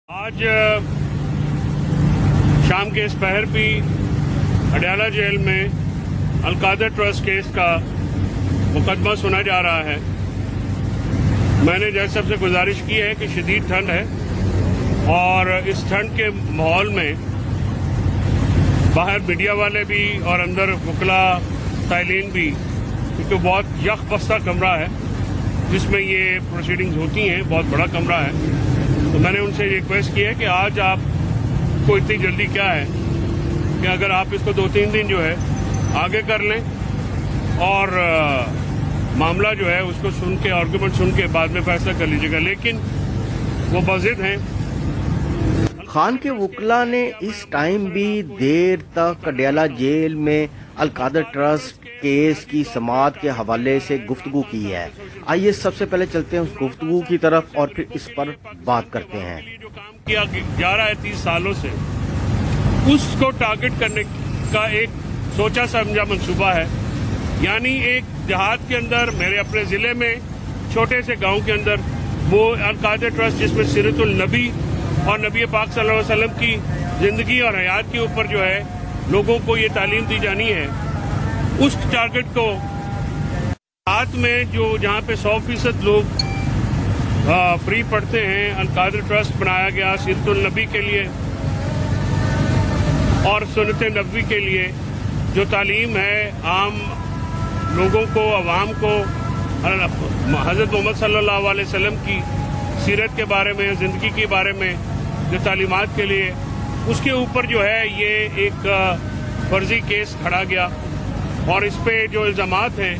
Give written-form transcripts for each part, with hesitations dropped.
آج شام کے اس پہر بھی اڈیالہ جیل میں القادر ٹرسٹ کیس کا مقدمہ سنا جا رہا ہے۔ میں نے جج صاحب سے گزارش کی ہے کہ شدید ٹھنڈ ہے اور اس ٹھنڈ کے ماحول میں باہر میڈیا والے بھی اور اندر وکلاء قائلین بھی، کیونکہ بہت یخ بستہ کمرہ ہے جس میں یہ پروسیڈنگز ہوتی ہیں، بہت بڑا کمرہ ہے، تو میں نے ان سے ریکویسٹ کی ہے کہ آج آپ کو اتنی جلدی کیا ہے کہ اگر آپ اس کو 2-3 دن جو ہے آگے کر لیں اور معاملہ جو ہے اس کو سن کے آرگومنٹ سن کے بعد میں فیصلہ کر لیجیے گا، لیکن وہ بضد ہیں۔ خان کے وکلاء نے اس ٹائم بھی دیر تک اڈیالہ جیل میں القادر ٹرسٹ کیس کی سماعت کے حوالے سے گفتگو کی ہے۔ آئیے سب سے پہلے چلتے ہیں اس گفتگو کی طرف اور پھر اس پر بات کرتے ہیں۔ جو کام کیا جا رہا ہے 30 سالوں سے، اس کو ٹارگٹ کرنے کا ایک سوچا سمجھا منصوبہ ہے، یعنی ایک دیہات کے اندر، میرے اپنے ضلع میں چھوٹے سے گاؤں کے اندر وہ القادر ٹرسٹ جس میں سیرت النبی اور نبی پاک صلی اللہ علیہ وسلم کی زندگی اور حیات کے اوپر جو ہے لوگوں کو یہ تعلیم دی جانی ہے، اس ٹارگٹ کو ہاتھ میں جو جہاں پہ 100% لوگ فری پڑھتے ہیں، القادر ٹرسٹ بنایا گیا سیرت النبی کے لیے اور سنت نبوی کے لیے، جو تعلیم ہے عام لوگوں کو، عوام کو حضرت محمد صلی اللہ علیہ وسلم کی سیرت کے بارے میں، زندگی کے بارے میں جو تعلیمات کے لیے، اس کے اوپر جو ہے یہ ایک فرضی کیس کھڑا گیا، اور اس پہ جو الزامات ہیں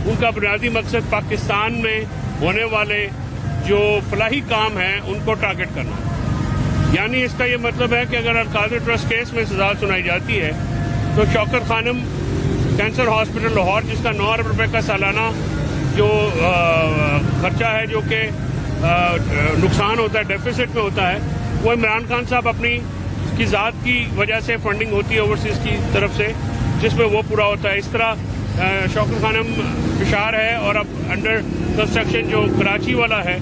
ان کا بنیادی مقصد پاکستان میں ہونے والے جو فلاحی کام ہیں ان کو ٹارگٹ کرنا ہے۔ یعنی اس کا یہ مطلب ہے کہ اگر القادر ٹرسٹ کیس میں سزا سنائی جاتی ہے تو شوکت خانم کینسر ہاسپٹل لاہور، جس کا 9 ارب روپے کا سالانہ جو خرچہ ہے، جو کہ نقصان ہوتا ہے، ڈیفیسٹ میں ہوتا ہے، وہ عمران خان صاحب اپنی کی ذات کی وجہ سے فنڈنگ ہوتی ہے اوورسیز کی طرف سے، جس میں وہ پورا ہوتا ہے۔ اس طرح شوکت خانم فشار ہے اور اب انڈر کنسٹرکشن جو کراچی والا ہے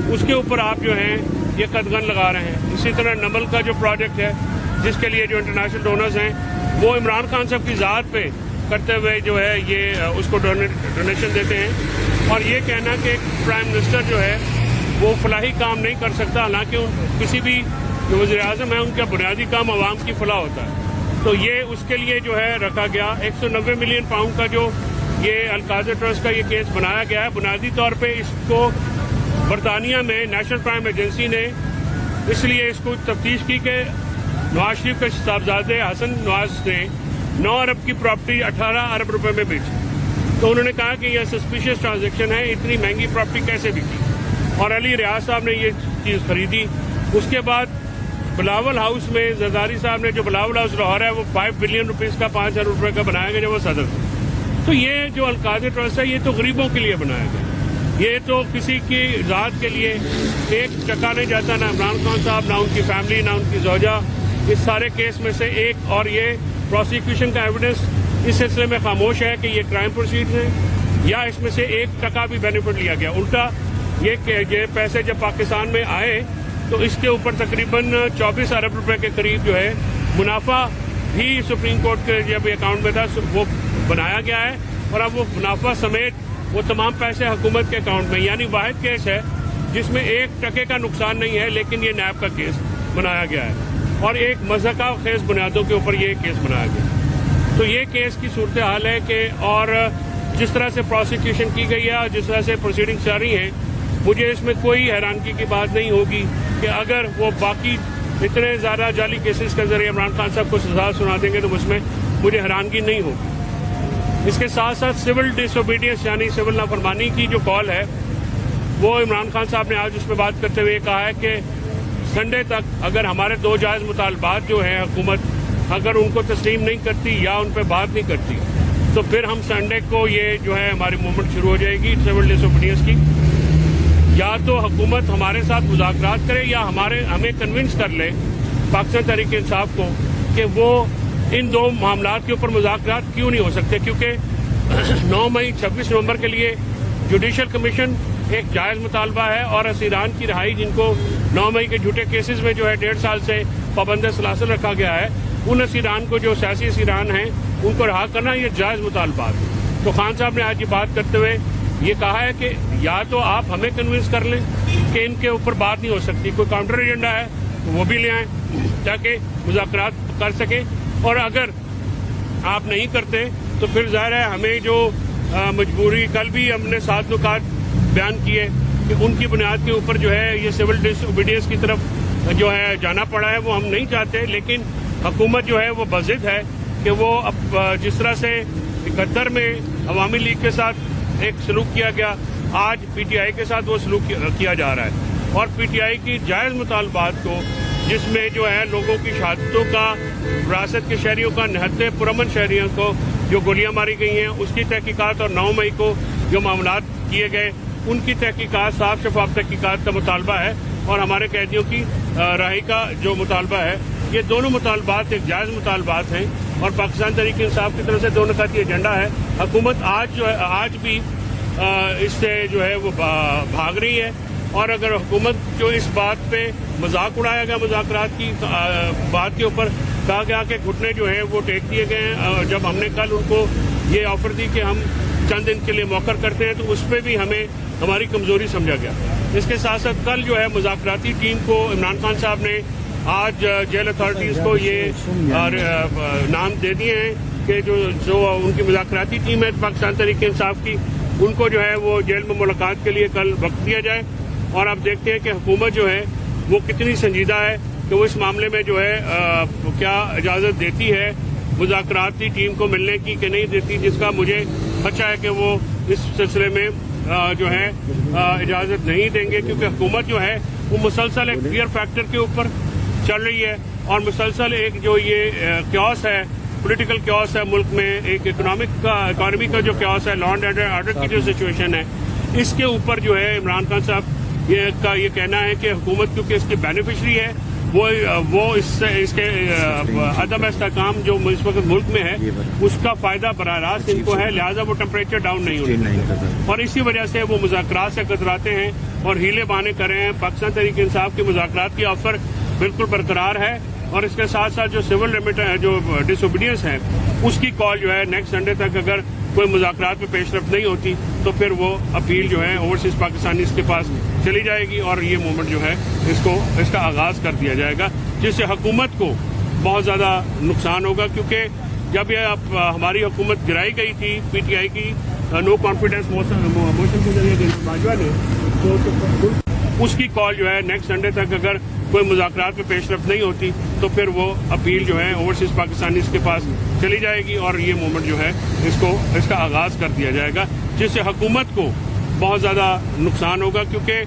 اس کے اوپر آپ جو ہیں یہ قدغن لگا رہے ہیں۔ اسی طرح نمل کا جو پروجیکٹ ہے جس کے لیے جو انٹرنیشنل ڈونرز ہیں وہ عمران خان صاحب کی ذات پہ کرتے ہوئے جو ہے یہ اس کو ڈونیشن دیتے ہیں، اور یہ کہنا کہ ایک پرائم منسٹر جو ہے وہ فلاحی کام نہیں کر سکتا، حالانکہ کسی بھی جو وزیر اعظم ہے ان کا بنیادی کام عوام کی فلاح ہوتا ہے، تو یہ اس کے لیے جو ہے رکھا گیا۔ 190 ملین پاؤنڈ کا جو یہ القادر ٹرسٹ کا یہ کیس بنایا گیا ہے، بنیادی طور پہ اس کو برطانیہ میں نیشنل کرائم ایجنسی نے اس لیے اس کو تفتیش کی کہ نواز شریف کے صاحبزادے حسن نواز نے 9 ارب کی پراپرٹی 18 ارب روپے میں بیچی، تو انہوں نے کہا کہ یہ سسپیشیس ٹرانزیکشن ہے، اتنی مہنگی پراپرٹی کیسے بکی، اور علی ریاض صاحب نے یہ چیز خریدی۔ اس کے بعد بلاول ہاؤس میں زرداری صاحب نے، جو بلاول ہاؤس لاہور ہے، وہ 5 بلین روپیز کا 5 ارب روپے کا بنایا گیا جب وہ صدر تھے۔ تو یہ جو القادر ٹرسٹ ہے یہ تو غریبوں کے لیے بنایا گیا، یہ تو کسی کی ذات کے لیے ایک ٹکا نہیں جاتا، نہ عمران خان صاحب، نہ ان کی فیملی، نہ ان کی زوجہ، اس سارے کیس میں سے ایک، اور یہ پروسیکیوشن کا ایویڈنس اس سلسلے میں خاموش ہے کہ یہ کرائم پروسیڈ ہیں یا اس میں سے ایک ٹکا بھی بینیفٹ لیا گیا۔ الٹا یہ پیسے جب پاکستان میں آئے تو اس کے اوپر تقریباً 24 ارب روپے کے قریب جو ہے منافع بھی سپریم کورٹ کے جب اکاؤنٹ میں تھا وہ بنایا گیا ہے، اور اب وہ منافع سمیت وہ تمام پیسے حکومت کے اکاؤنٹ میں، یعنی واحد کیس ہے جس میں 1 ٹکے کا نقصان نہیں ہے، لیکن یہ نیب کا کیس بنایا گیا ہے اور ایک مضحکہ خیز بنیادوں کے اوپر یہ کیس بنایا گیا۔ تو یہ کیس کی صورتحال ہے کہ، اور جس طرح سے پروسیکیوشن کی گئی ہے اور جس طرح سے پروسیڈنگ جاری ہیں، مجھے اس میں کوئی حیرانگی کی بات نہیں ہوگی کہ اگر وہ باقی اتنے زیادہ جعلی کیسز کے ذریعے عمران خان صاحب کو سزا سنا دیں گے تو اس میں مجھے حیرانگی نہیں ہوگی۔ اس کے ساتھ ساتھ سول ڈس اوبیڈینس یعنی سول نافرمانی کی جو کال ہے، وہ عمران خان صاحب نے آج اس پہ بات کرتے ہوئے کہا ہے کہ سنڈے تک اگر ہمارے 2 جائز مطالبات جو ہیں حکومت اگر ان کو تسلیم نہیں کرتی یا ان پہ بات نہیں کرتی تو پھر ہم سنڈے کو یہ جو ہے ہماری موومنٹ شروع ہو جائے گی سول ڈس اوبیڈینس کی، یا تو حکومت ہمارے ساتھ مذاکرات کرے یا ہمیں کنونس کر لے پاکستان تحریک انصاف کو کہ وہ ان 2 معاملات کے اوپر مذاکرات کیوں نہیں ہو سکتے، کیونکہ 9 مئی 26 نومبر کے لیے جوڈیشل کمیشن ایک جائز مطالبہ ہے، اور اسیران کی رہائی جن کو 9 मई के झूठे केसेस में जो है 1.5 साल से पाबंद सलासल रखा गया है, उन असीरान को जो सियासी असीरान हैं उनको रहा करना ये जायज़ मुतालबात है। तो खान साहब ने आज ये बात करते हुए ये कहा है कि या तो आप हमें कन्विंस कर लें कि इनके ऊपर बात नहीं हो सकती, कोई काउंटर एजेंडा है तो वो भी ले आएँ ताकि मुज़ाकरात कर सकें, और अगर आप नहीं करते तो फिर ज़ाहिर है हमें जो मजबूरी, कल भी हमने 7 नुकात बयान किए कि उनकी बुनियाद के ऊपर जो है ये सिविल डिसओबीडियंस की तरफ जो है जाना पड़ा है, वो हम नहीं चाहते। लेकिन हुकूमत जो है वो बज़िद है कि वो अब जिस तरह से 71 में अवामी लीग के साथ एक सलूक किया गया, आज पीटीआई के साथ वो सलूक किया जा रहा है, और पीटीआई की जायज़ मुतालबात को, जिसमें जो है लोगों की शहादतों का, विरासत के शहरियों का, निहत्ते पुरअमन शहरियों को जो गोलियां मारी गई हैं उसकी तहकीकात, और 9 मई को जो मामलात किए गए उनकी तहकीकात, साफ शफाफ तहकीकात का मुतालबा है, और हमारे कैदियों की रहाई का जो मुतालबा है। ये दोनों मुतालबात एक जायज़ मुतालबात हैं, और पाकिस्तान तहरीक इंसाफ की तरफ से 2 नुकाती एजेंडा है। हुकूमत आज भी इससे जो है वो भाग रही है, और अगर हुकूमत जो इस बात पे मजाक उड़ाया गया, मुज़ाकरात की बात के ऊपर कहा गया कि घुटने जो है वो टेक दिए गए हैं, जब हमने कल उनको ये ऑफर दी कि हम चंद दिन के लिए मौखर करते हैं, तो उस पर भी हमें हमारी कमजोरी समझा गया। इसके साथ साथ कल जो है मुज़ाकराती टीम को इमरान खान साहब ने आज जेल अथॉरिटीज़ को ये नाम दे दिए हैं कि जो उनकी मुज़ाकराती टीम है पाकिस्तान तहरीक इंसाफ की, उनको जो है वो जेल में मुलाकात के लिए कल वक्त दिया जाए। और आप देखते हैं कि हुकूमत जो है वो कितनी संजीदा है कि वो इस मामले में जो है क्या इजाज़त देती है मुज़ाकराती टीम को मिलने की कि नहीं देती, जिसका मुझे खदशा है कि वो इस सिलसिले में जो है इजाज़त नहीं देंगे, क्योंकि हुकूमत जो है वो मुसलसल एक फियर फैक्टर के ऊपर चल रही है, और मुसलसल एक जो ये क्यास है, पॉलिटिकल क्यास है मुल्क में, एक इकॉनमी का जो क्यास है, लॉ एंड ऑर्डर की जो सिचुएशन है, इसके ऊपर जो है इमरान खान साहब ये कहना है कि हुकूमत क्योंकि इसकी बेनिफिशरी है, वो इसके अदम इस्तेहकाम जो इस वक्त मुल्क में है उसका फायदा बराह रास्त इनको है, लिहाजा वो टेम्परेचर डाउन नहीं होने, और इसी वजह से वो मुज़ाकरात से कतराते हैं और हीले बहाने कर रहे हैं। पाकिस्तान तहरीक इंसाफ की मुज़ाकरात की ऑफर बिल्कुल बरकरार है, और इसके साथ साथ जो सिविल लिमिट जो डिसओबीडियंस है उसकी कॉल जो है नेक्स्ट संडे तक अगर कोई मुज़ाकरात में पेशरफ नहीं होती तो फिर वो अपील जो है ओवरसीज पाकिस्तानीज के पास चली जाएगी, और ये मूवमेंट जो है इसका आगाज़ कर दिया जाएगा, जिससे हुकूमत को बहुत ज़्यादा नुकसान होगा। क्योंकि जब ये हमारी हुकूमत गिराई गई थी पीटीआई की नो कॉन्फिडेंस मोशन के जरिए बाजवा ने, तो उसकी कॉल जो है नेक्स्ट संडे तक अगर कोई मुज़ाकरात में पेशरफ नहीं होती तो फिर वो अपील जो है ओवरसीज पाकिस्तानीज के पास चली जाएगी, और ये मूवमेंट जो है इसका आगाज़ कर दिया जाएगा, जिससे हुकूमत को बहुत ज़्यादा नुकसान होगा। क्योंकि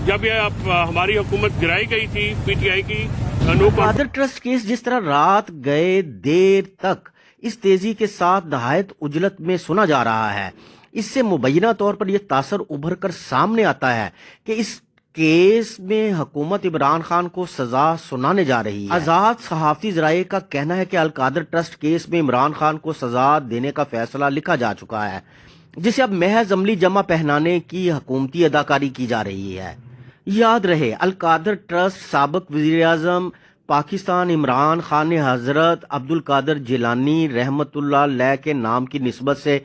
जब ये हमारी हुकूमत गिराई गई थी पीटीआई की अलकादर ट्रस्ट केस जिस तरह रात गए देर तक इस तेजी के साथ नहायत उजलत में सुना जा रहा है, इससे मुबैना तौर पर यह तासर उभर कर सामने आता है कि इस केस में हुकूमत इमरान खान को सजा सुनाने जा रही है। आजाद सहाफती जराये का कहना है कि अलकादर ट्रस्ट केस में इमरान खान को सजा देने का फैसला लिखा जा चुका है, जिसे अब महज अमली जमा पहनाने की हुकूमती अदाकारी की जा रही है। याद रहे, अलकादर ट्रस्ट साबिक वज़ीर-ए-आज़म पाकिस्तान इमरान खान ने हजरत अब्दुल कादिर जिलानी रहमतुल्लाह अलैह के नाम की निस्बत से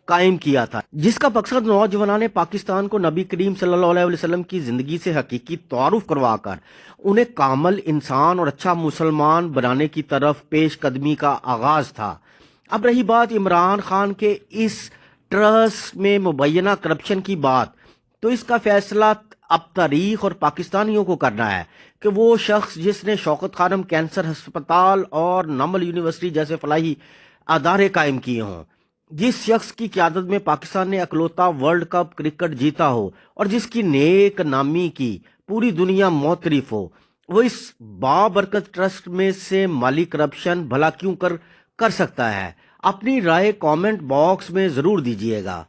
कायम किया था, जिसका मकसद नौजवानाने पाकिस्तान को नबी करीम सल्लल्लाहु अलैहि वसल्लम की जिंदगी से हकीकी तारुफ करवाकर उन्हें कामल इंसान और अच्छा मुसलमान बनाने की तरफ पेश कदमी का आगाज था। अब रही बात इमरान खान के इस ट्रस्ट में मुबैना करप्शन की बात, तो इसका फैसला अब तारीख और पाकिस्तानियों को करना है कि वो शख्स जिसने शौकत खानम कैंसर अस्पताल और नमल यूनिवर्सिटी जैसे फलाही अदारे कायम किए हों, जिस शख्स की क़यादत में पाकिस्तान ने अकलौता वर्ल्ड कप क्रिकेट जीता हो और जिसकी नेक नामी की पूरी दुनिया मोतरिफ हो, वो इस बाबरकत ट्रस्ट में से माली करप्शन भला क्यों कर सकता है? अपनी राय कमेंट बॉक्स में जरूर दीजिएगा।